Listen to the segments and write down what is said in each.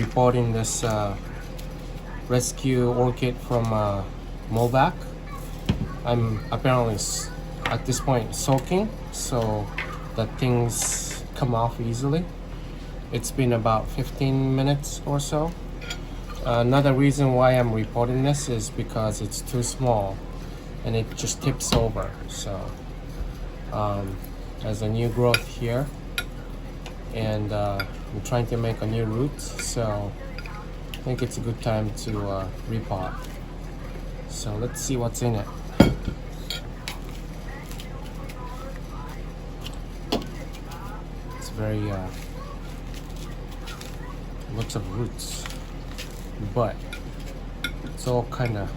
repotting this rescue orchid from Movac. I'm apparently at this point soaking so that things come off easily. It's been about 15 minutes or so. Another reason why I'm repotting this is because it's too small and it just tips over. So there's a new growth here, and I'm trying to make a new root, so I think it's a good time to repot. So let's see what's in it. It's very lots of roots, but it's all kind of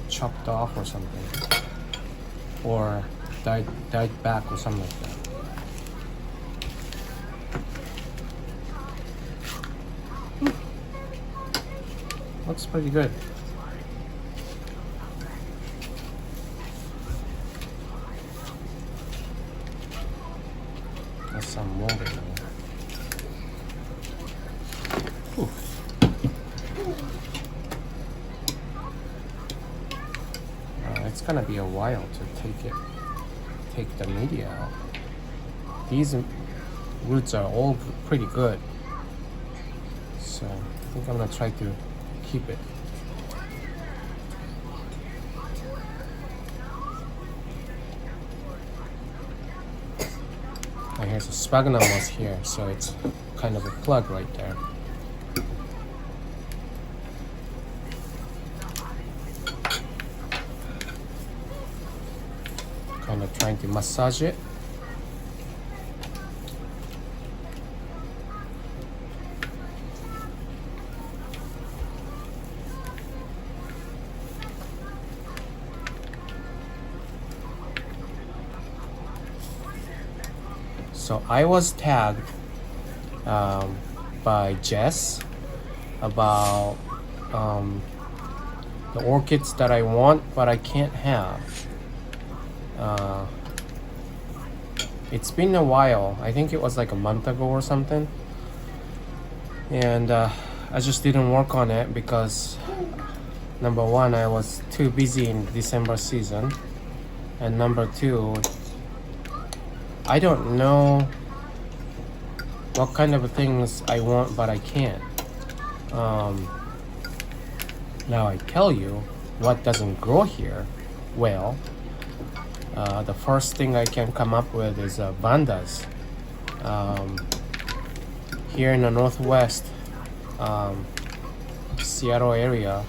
chopped off or something, or died back or something like that. Looks pretty good. There's some mold in there. It's gonna be a while to take the media out. These roots are all pretty good, so I think I'm gonna try to keep it. And here's a sphagnum moss here, so it's kind of a plug right there. Kind of trying to massage it. So I was tagged by Jess about the orchids that I want but I can't have. It's been a while. I think it was like a month ago or something, and I just didn't work on it because number one, I was too busy in December season, and number two, I don't know what kind of things I want but I can't. Now I tell you what doesn't grow here well. The first thing I can come up with is vandas. Here in the northwest Seattle area,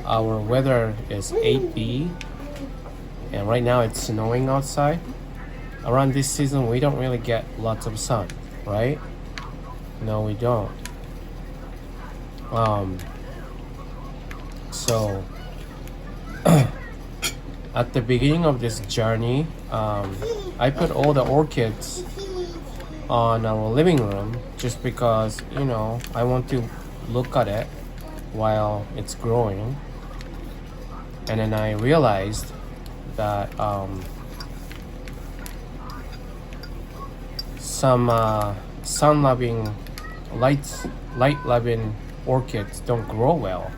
our weather is 8B, and right now it's snowing outside. Around this season we don't really get lots of sun, right? No, we don't. So at the beginning of this journey, I put all the orchids on our living room just because, you know, I want to look at it while it's growing. And then I realized that some sun-loving, light-loving orchids don't grow well.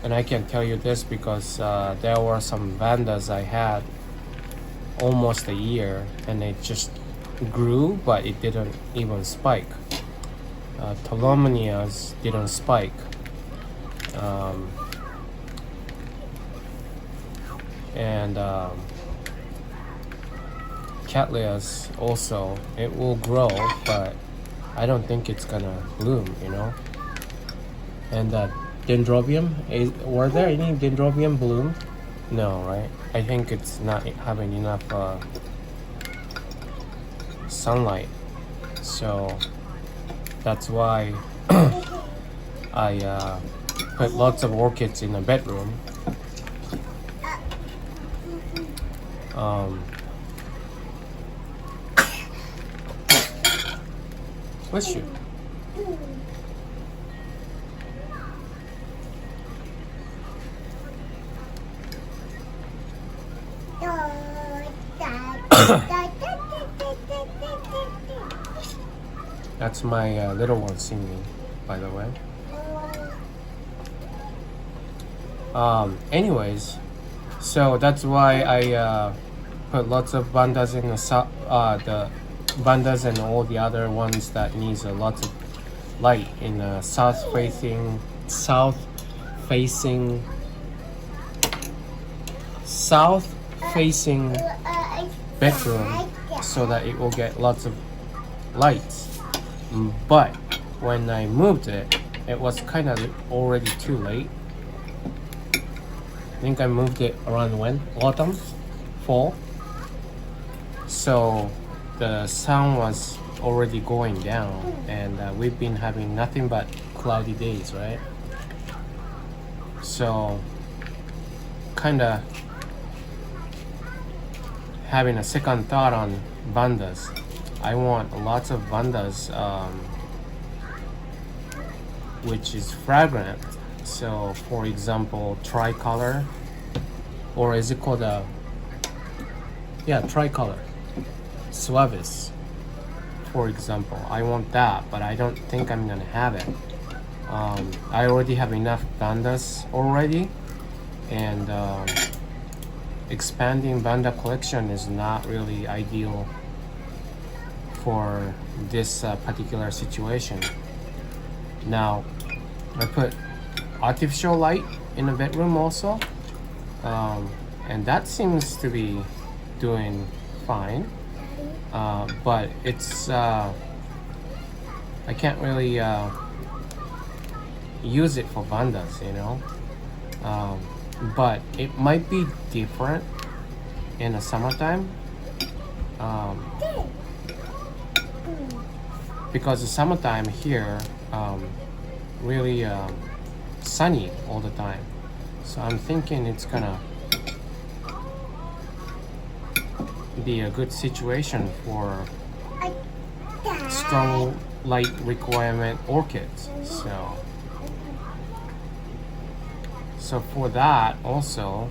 And I can tell you this because there were some vandas I had almost a year and it just grew, but it didn't even spike. Tolomonias didn't spike. And Cattleyas also, it will grow, but I don't think it's gonna bloom, you know. And dendrobium, were there any dendrobium bloom? No, right? I think it's not having enough sunlight, so that's why I put lots of orchids in the bedroom. Bless you. That's my little one singing, by the way. Anyways, so that's why I put lots of bandas in the bandas and all the other ones that needs a lot of light in a south-facing bedroom, so that it will get lots of lights. But when I moved it, it was kind of already too late. I think I moved it around when? Autumn? Fall? So the sun was already going down, and we've been having nothing but cloudy days, right? So kind of having a second thought on bandas. I want lots of bandas which is fragrant. So for example, tricolor, or is it called tricolor, suavis, for example. I want that, but I don't think I'm gonna have it. I already have enough bandas already, and expanding banda collection is not really ideal for this particular situation. Now, I put artificial light in the bedroom also, and that seems to be doing fine, but it's I can't really use it for bandas, you know. But it might be different in the summertime, because the summertime here really sunny all the time. So I'm thinking it's gonna be a good situation for strong light requirement orchids. So for that also,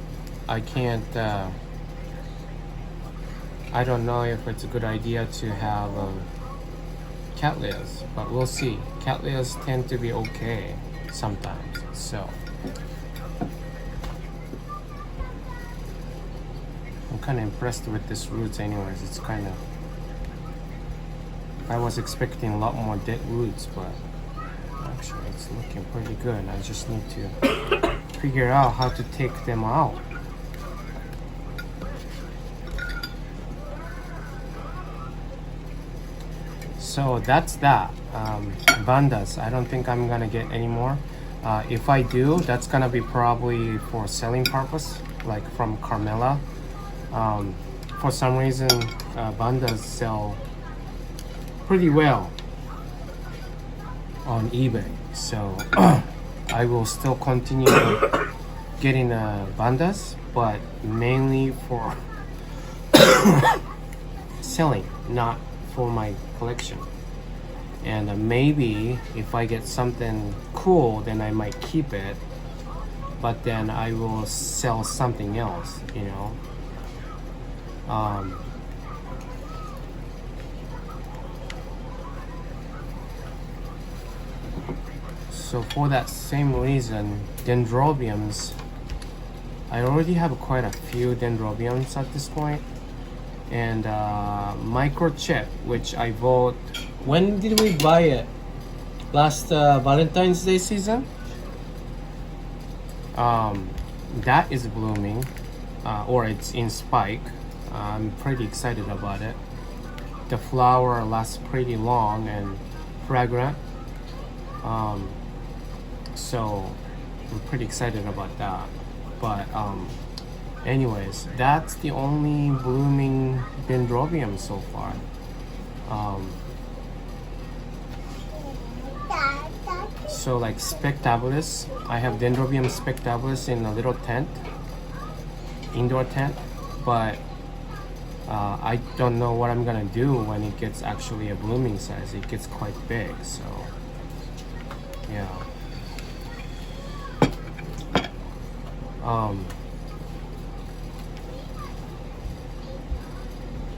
I can't I don't know if it's a good idea to have cattleyas, but we'll see. Cattleyas tend to be okay sometimes. So I'm kind of impressed with this roots anyways. It's kind of, I was expecting a lot more dead roots, but actually it's looking pretty good. I just need to figure out how to take them out. So that's that. Bandas, I don't think I'm gonna get any more. If I do, that's gonna be probably for selling purpose, like from Carmela. For some reason, bandas sell pretty well on eBay. So I will still continue getting bandas, but mainly for selling, not for my collection. And maybe if I get something cool, then I might keep it, but then I will sell something else, you know. So for that same reason, dendrobiums, I already have quite a few dendrobiums at this point. And microchip, which I bought, when did we buy it? Last Valentine's Day season. That is blooming, or it's in spike. I'm pretty excited about it. The flower lasts pretty long and fragrant, so I'm pretty excited about that. But anyways, that's the only blooming dendrobium so far. So like spectabilis, I have dendrobium spectabilis in a little tent, indoor tent, but I don't know what I'm gonna do when it gets actually a blooming size. It gets quite big, so yeah.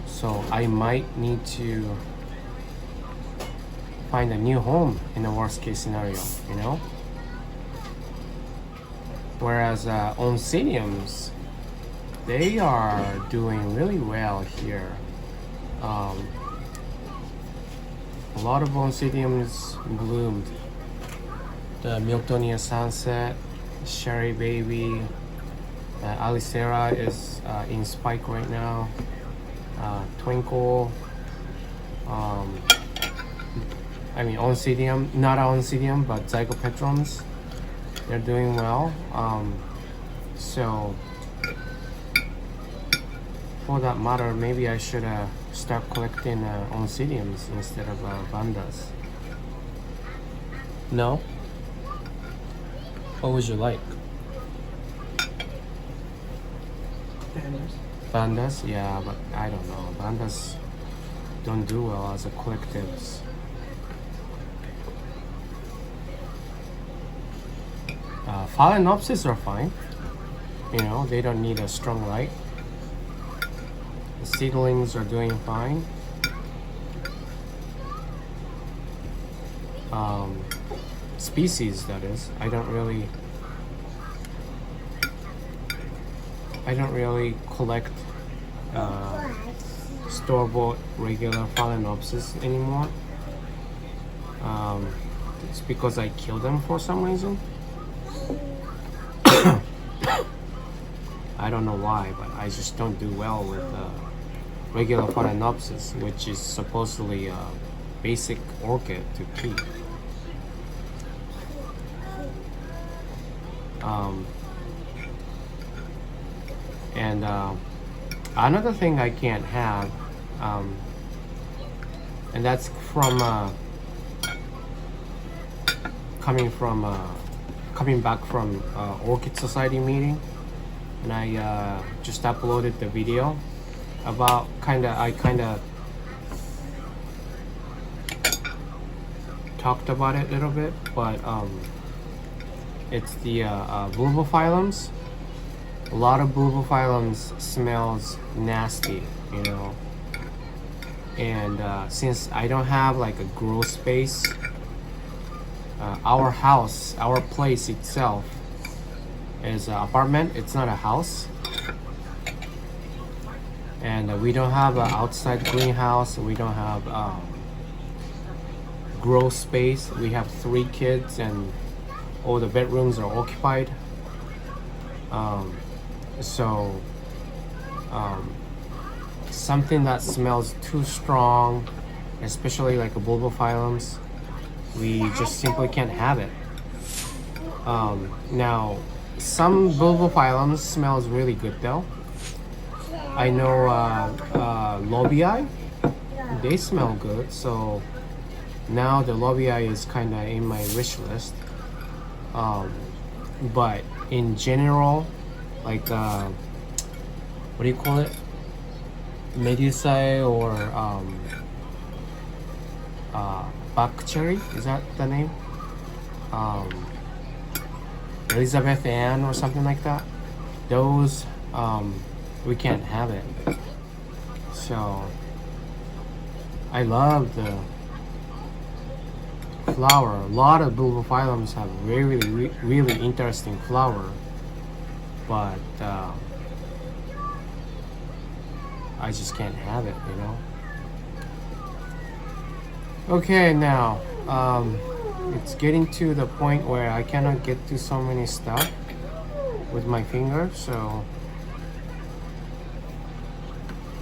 So I might need to find a new home in the worst case scenario, you know. Whereas oncidiums, they are doing really well here. A lot of oncidiums bloomed. The Miltonia Sunset, Cherry Baby, Alicera is in spike right now. Twinkle. I mean oncidium, not oncidium, but zygopetrums. They're doing well. So for that matter, maybe I should start collecting oncidiums instead of bandas. No? What would you like? Bandas. Bandas? Yeah, but I don't know. Bandas don't do well as a collectives. Phalaenopsis are fine. You know, they don't need a strong light. The seedlings are doing fine. Species, that is. I don't really collect store-bought regular Phalaenopsis anymore. It's because I kill them for some reason. I don't know why, but I just don't do well with regular Phalaenopsis, which is supposedly a basic orchid to keep. And another thing I can't have, and that's from coming back from Orchid Society meeting, and I just uploaded the video about I talked about it a little bit, but it's the bulbophyllums. A lot of bulbophyllums smells nasty, you know. And since I don't have like a grow space, our place itself is an apartment. It's not a house. And we don't have an outside greenhouse. We don't have grow space. We have 3 kids and all the bedrooms are occupied. So something that smells too strong, especially like a bulbophyllums, we just simply can't have it. Now, some bulbophyllums smells really good though. I know lobii, they smell good, so now the lobii is kind of in my wish list. But in general, like what do you call it, Medusae or Bach cherry, is that the name? Elizabeth Ann or something like that, those we can't have it. So I love the flower. A lot of bulbophyllums have really interesting flower, but I just can't have it, you know. Okay, now it's getting to the point where I cannot get to so many stuff with my finger, so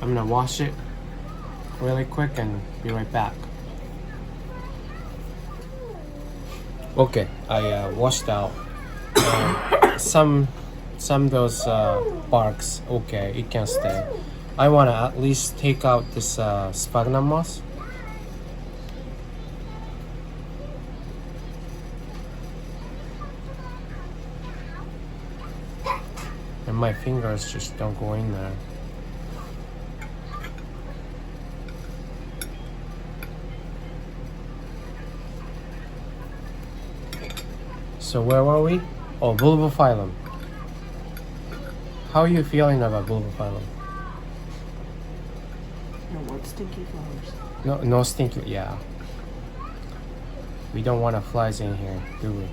I'm gonna wash it really quick and be right back. Okay, I washed out some of those barks. Okay, it can stay. I want to at least take out this sphagnum moss. And my fingers just don't go in there. So where were we? Oh, bulbophyllum. How are you feeling about bulbophyllum? No more stinky flowers. No stinky, yeah. We don't want flies in here, do we?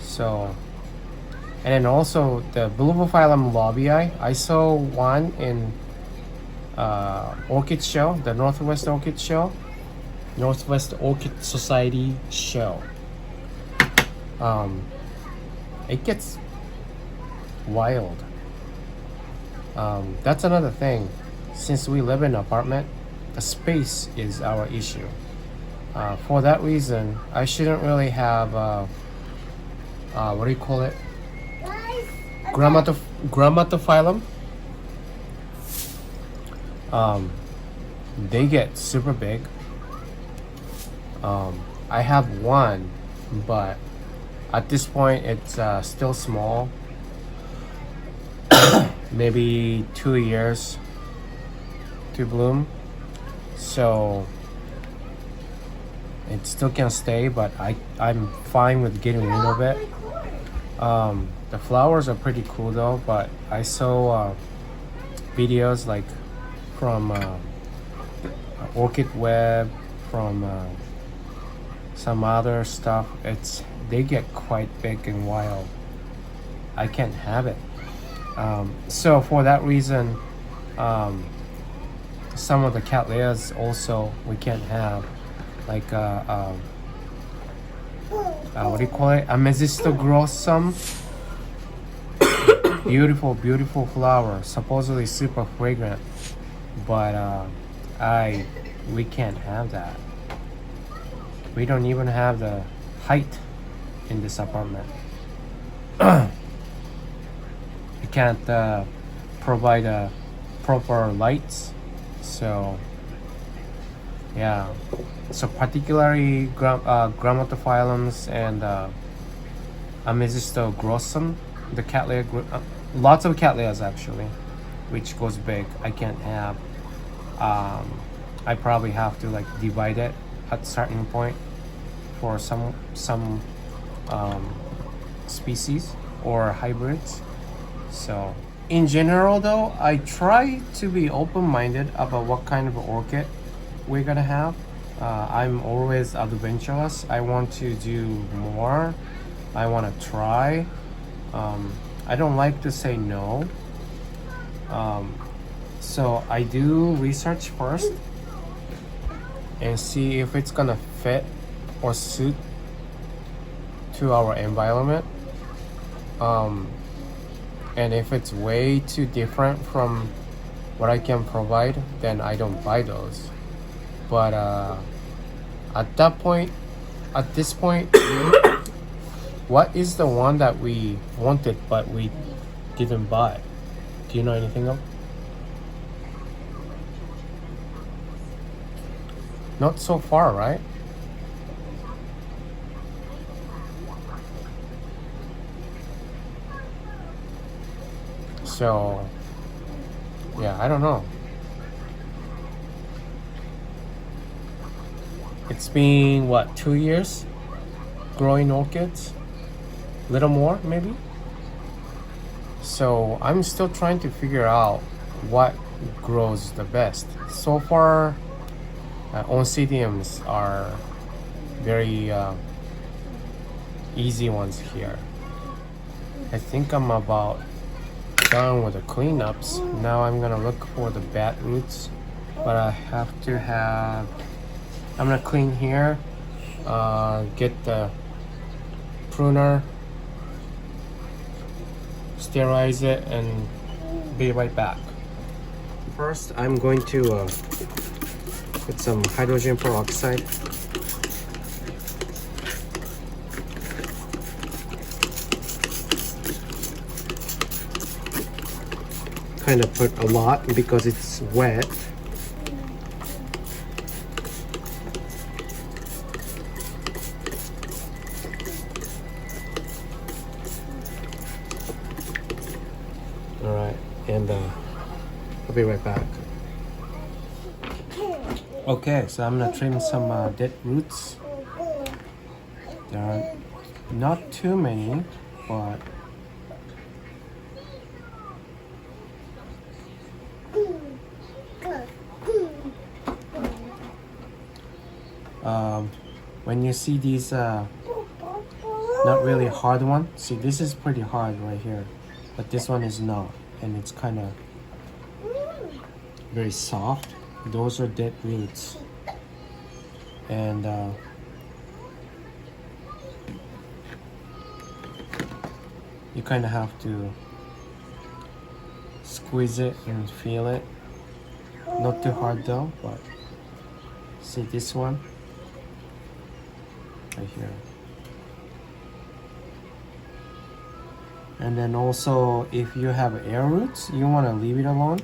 So, and then also the Bulbophyllum lobii, I saw one in Orchid Show, the Northwest Orchid Show, Northwest Orchid Society show. It gets wild. That's another thing. Since we live in an apartment, the space is our issue. For that reason, I shouldn't really have what do you call it? Grammatophyllum. They get super big. I have one, but at this point it's still small. Maybe 2 years to bloom, so it still can stay, but I'm fine with getting rid of it. The flowers are pretty cool though, but I saw videos like from Orchid Web, from some other stuff. They get quite big and wild. I can't have it. So for that reason, some of the cattleyas also we can't have, like what do you call it? Amethystoglossum. Beautiful flower, supposedly super fragrant, but we can't have that. We don't even have the height in this apartment. We can't provide proper lights, so yeah. So particularly grammatophyllums and Amethystoglossum, the cattleya, lots of cattleyas actually, which goes big. I can't have. I probably have to like divide it at a certain point for some species or hybrids. So in general though, I try to be open-minded about what kind of orchid we're gonna have. I'm always adventurous. I want to do more. I want to try. I don't like to say no. So I do research first and see if it's gonna fit or suit to our environment. And if it's way too different from what I can provide, then I don't buy those. But at this point, what is the one that we wanted but we didn't buy? Do you know anything of? Not so far, right? So, yeah, I don't know. It's been, what, 2 years growing orchids? Little more, maybe? So, I'm still trying to figure out what grows the best. So far, oncidiums are very easy ones here. I think I'm about done with the cleanups. Now I'm gonna look for the bad roots, but I have to have, I'm gonna clean here, get the pruner, sterilize it, and be right back. First, I'm going to put some hydrogen peroxide. Kind of put a lot because it's wet. All right, and I'll be right back. Okay, so I'm gonna trim some dead roots. There are Not too many, but when you see these not really hard one, see this is pretty hard right here, but this one is not, and it's kind of very soft. Those are dead roots, and you kind of have to squeeze it and feel it. Not too hard though, but see this one right here. And then also, if you have air roots, you want to leave it alone.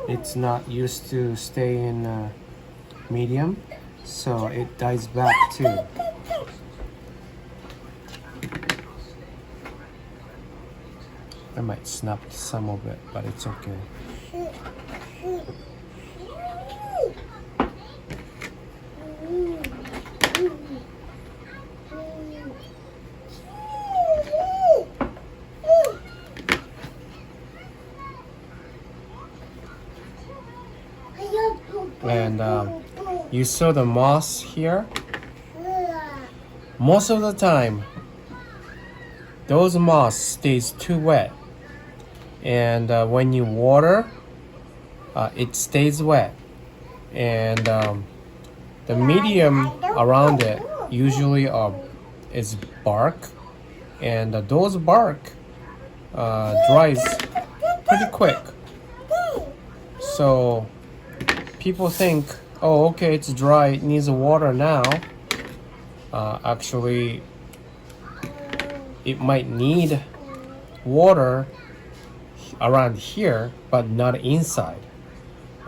It's not used to stay in medium, so it dies back too. I might snap some of it, but it's okay. And you saw the moss here. Most of the time, those moss stays too wet, and when you water, it stays wet, and the medium around it usually is bark, and those bark dries pretty quick. So people think, oh, okay, it's dry, it needs water now. Actually, it might need water around here, but not inside.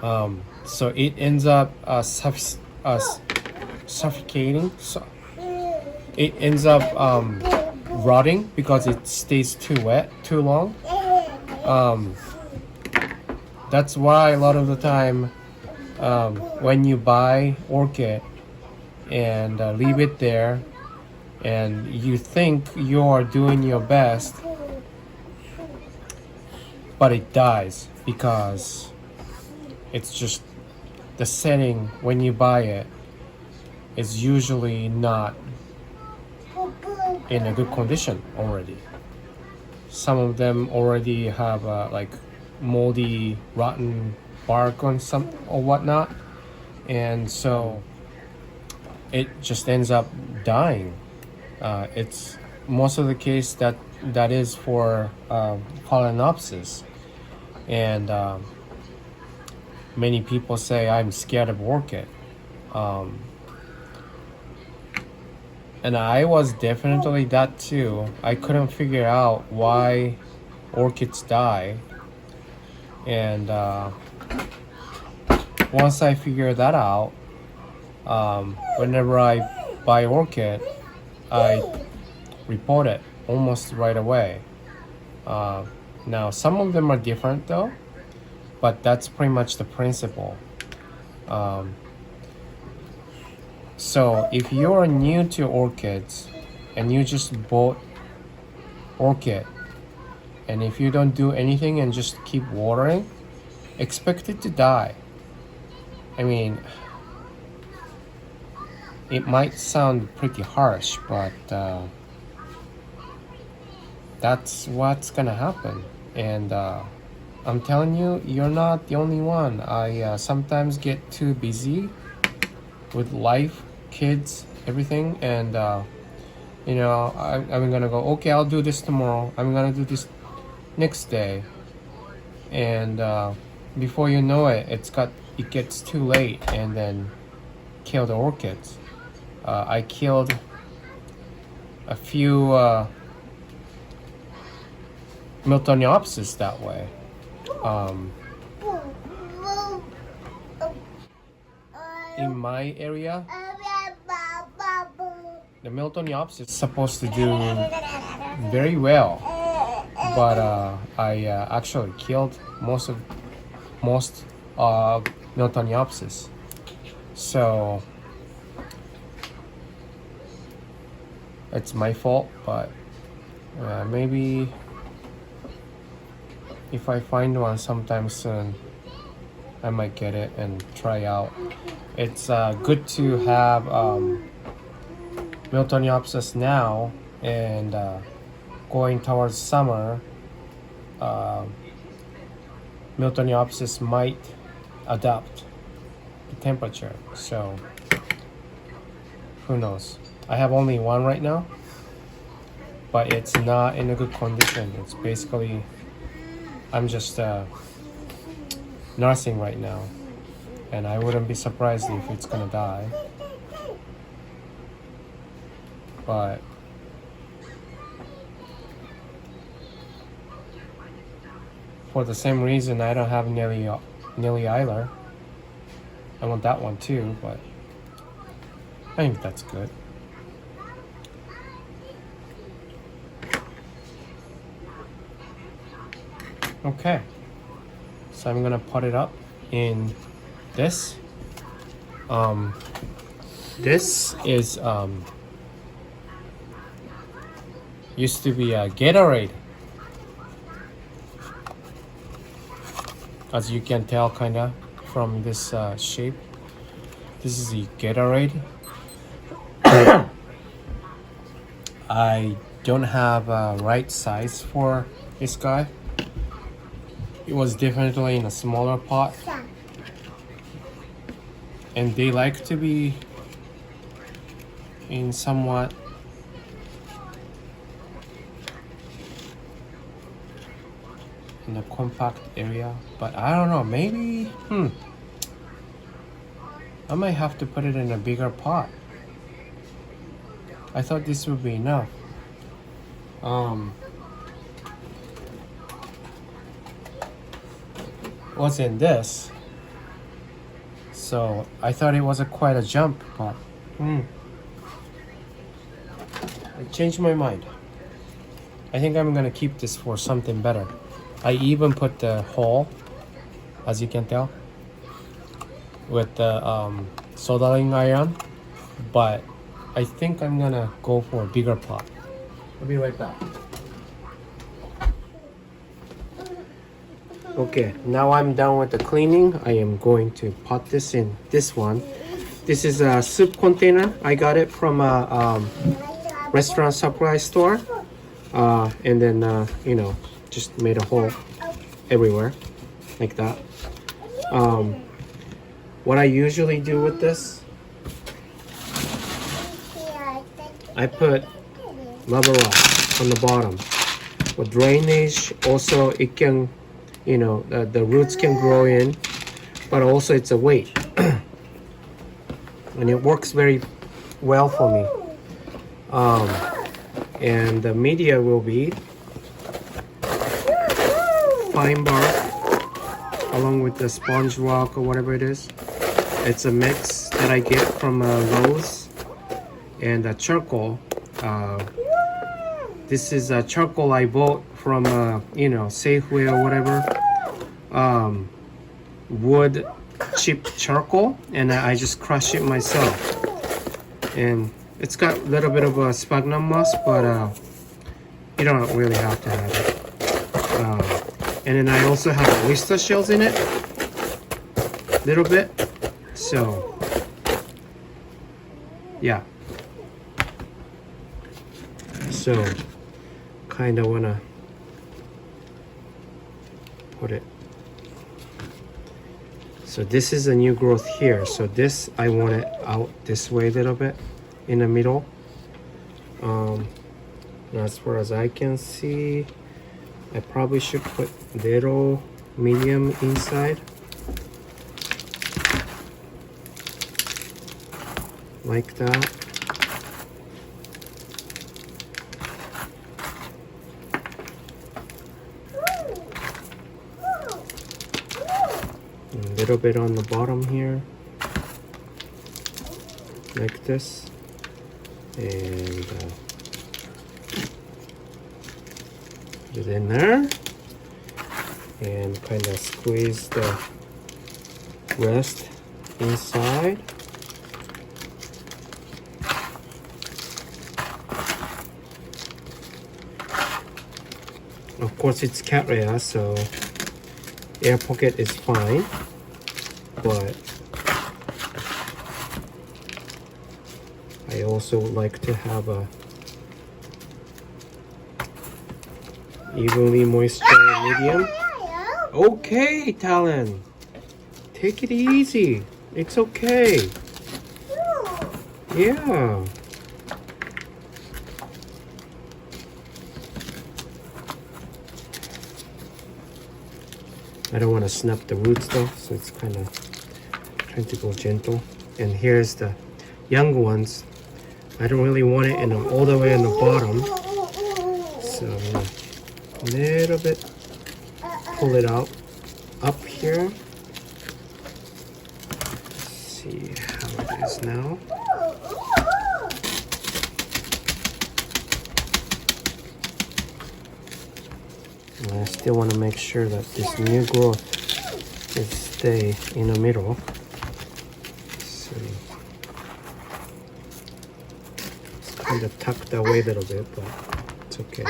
So it ends up suffocating. So it ends up rotting because it stays too wet too long. That's why a lot of the time, when you buy orchid and leave it there, and you think you are doing your best, but it dies because it's just the setting when you buy it is usually not in a good condition already. Some of them already have like moldy, rotten bark on some or whatnot, and so it just ends up dying. It's most of the case that is for Phalaenopsis, and many people say I'm scared of orchid, and I was definitely that too. I couldn't figure out why orchids die, and once I figured that out, whenever I buy orchid, I report it almost right away. Now some of them are different though, but that's pretty much the principle. So if you're new to orchids and you just bought orchid, and if you don't do anything and just keep watering, expect it to die. I mean, it might sound pretty harsh, but that's what's gonna happen. And I'm telling you, you're not the only one. I sometimes get too busy with life, kids, everything, and you know, I'm gonna go, okay, I'll do this tomorrow, I'm gonna do this next day, and before you know it, it gets too late, and then kill the orchids. I killed a few Miltoniopsis that way. In my area, the Miltoniopsis is supposed to do very well, but I actually killed most Miltoniopsis. So it's my fault, but maybe if I find one sometime soon, I might get it and try out. It's good to have Miltoniopsis now, and going towards summer, Miltoniopsis might adapt the temperature. So who knows? I have only one right now, but it's not in a good condition. It's basically, I'm just nursing right now, and I wouldn't be surprised if it's gonna die. But for the same reason, I don't have Nelly Eiler. I want that one too, but I think that's good. Okay, so I'm gonna put it up in this. This is used to be a Gatorade, as you can tell, kinda from this shape. This is the Gatorade. I don't have a right size for this guy. It was definitely in a smaller pot, and they like to be in somewhat in a compact area, but I don't know, maybe I might have to put it in a bigger pot. I thought this would be enough. Was in this, so I thought it was quite a jump, but I changed my mind. I think I'm gonna keep this for something better. I even put the hole, as you can tell, with the soldering iron, but I think I'm gonna go for a bigger pot. I'll be right back. Okay, now I'm done with the cleaning. I am going to pot this in this one. This is a soup container. I got it from a restaurant supply store, and then you know, just made a hole everywhere like that. What I usually do with this, I put lava rock on the bottom. For drainage, also it can, you know, the roots can grow in, but also it's a weight. And it works very well for me. And the media will be pine bark along with the sponge rock or whatever it is. It's a mix that I get from Lowe's, and charcoal. This is a charcoal I bought from you know, Safeway or whatever. Wood chip charcoal, and I just crush it myself. And it's got a little bit of a sphagnum moss, but you don't really have to have it. And then I also have oyster shells in it, little bit. So yeah, so kind of wanna put it. So this is a new growth here. So this, I want it out this way a little bit in the middle. As far as I can see, I probably should put little medium inside, like that. A little bit on the bottom here, like this, and put it in there, and kind of squeeze the rest inside. course it's cat area, so air pocket is fine, but I also like to have a evenly moisture medium. Okay, Talon, take it easy. It's okay. Yeah. I don't want to snap the roots though, so it's kind of trying to go gentle. And here's the young ones. I don't really want it all the way on the bottom, so I'm gonna a little bit pull it out up here. Let's see how it is now. And I still want to make sure that this new growth is stay in the middle. So it's kind of tucked away a little bit, but it's okay.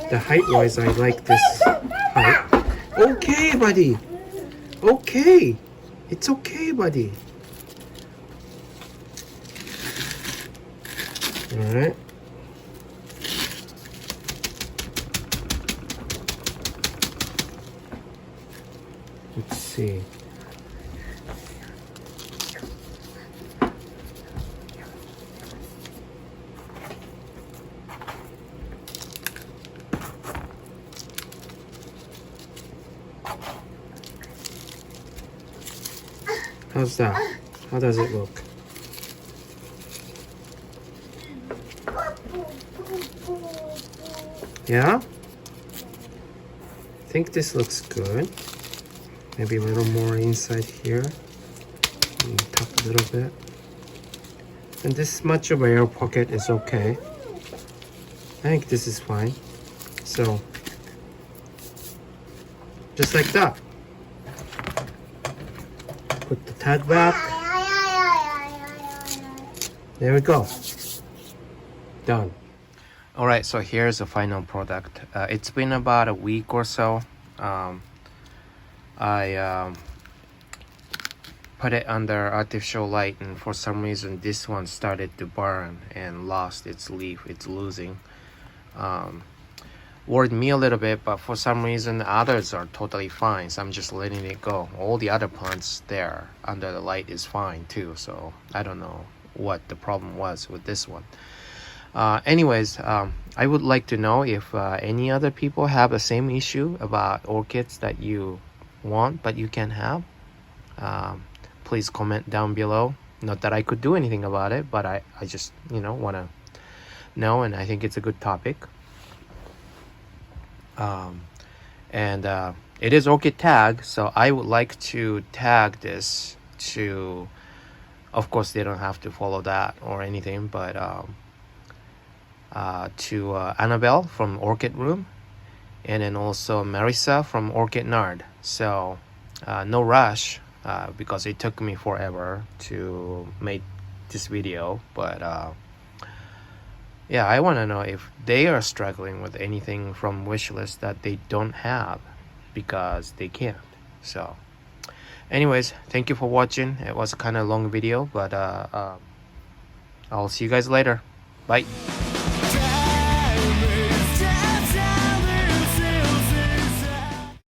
The height-wise, I like this height. Okay, buddy. Okay. It's okay, buddy. All right. Let's see. How's that? How does it look? Yeah? I think this looks good. Maybe a little more inside here. And tuck a little bit. And this much of an air pocket is okay. I think this is fine. So, just like that. Put the tag back. There we go. Done. Alright, so here's the final product. It's been about a week or so. I put it under artificial light, and for some reason this one started to burn and lost its leaf. It's losing. Worried me a little bit, but for some reason the others are totally fine, so I'm just letting it go. All the other plants there under the light is fine too, so I don't know what the problem was with this one. Anyways, I would like to know if any other people have the same issue about orchids that you want but you can't have. Please comment down below. Not that I could do anything about it, but I just, want to know, and I think it's a good topic. It is orchid tag, so I would like to tag this to, of course they don't have to follow that or anything, but to Annabelle from Orchid Room, and then also Marissa from Orchid Nerd. So no rush, because it took me forever to make this video, but yeah, I want to know if they are struggling with anything from wishlist that they don't have because they can't. So anyways, thank you for watching. It was a kind of long video, but I'll see you guys later. Bye.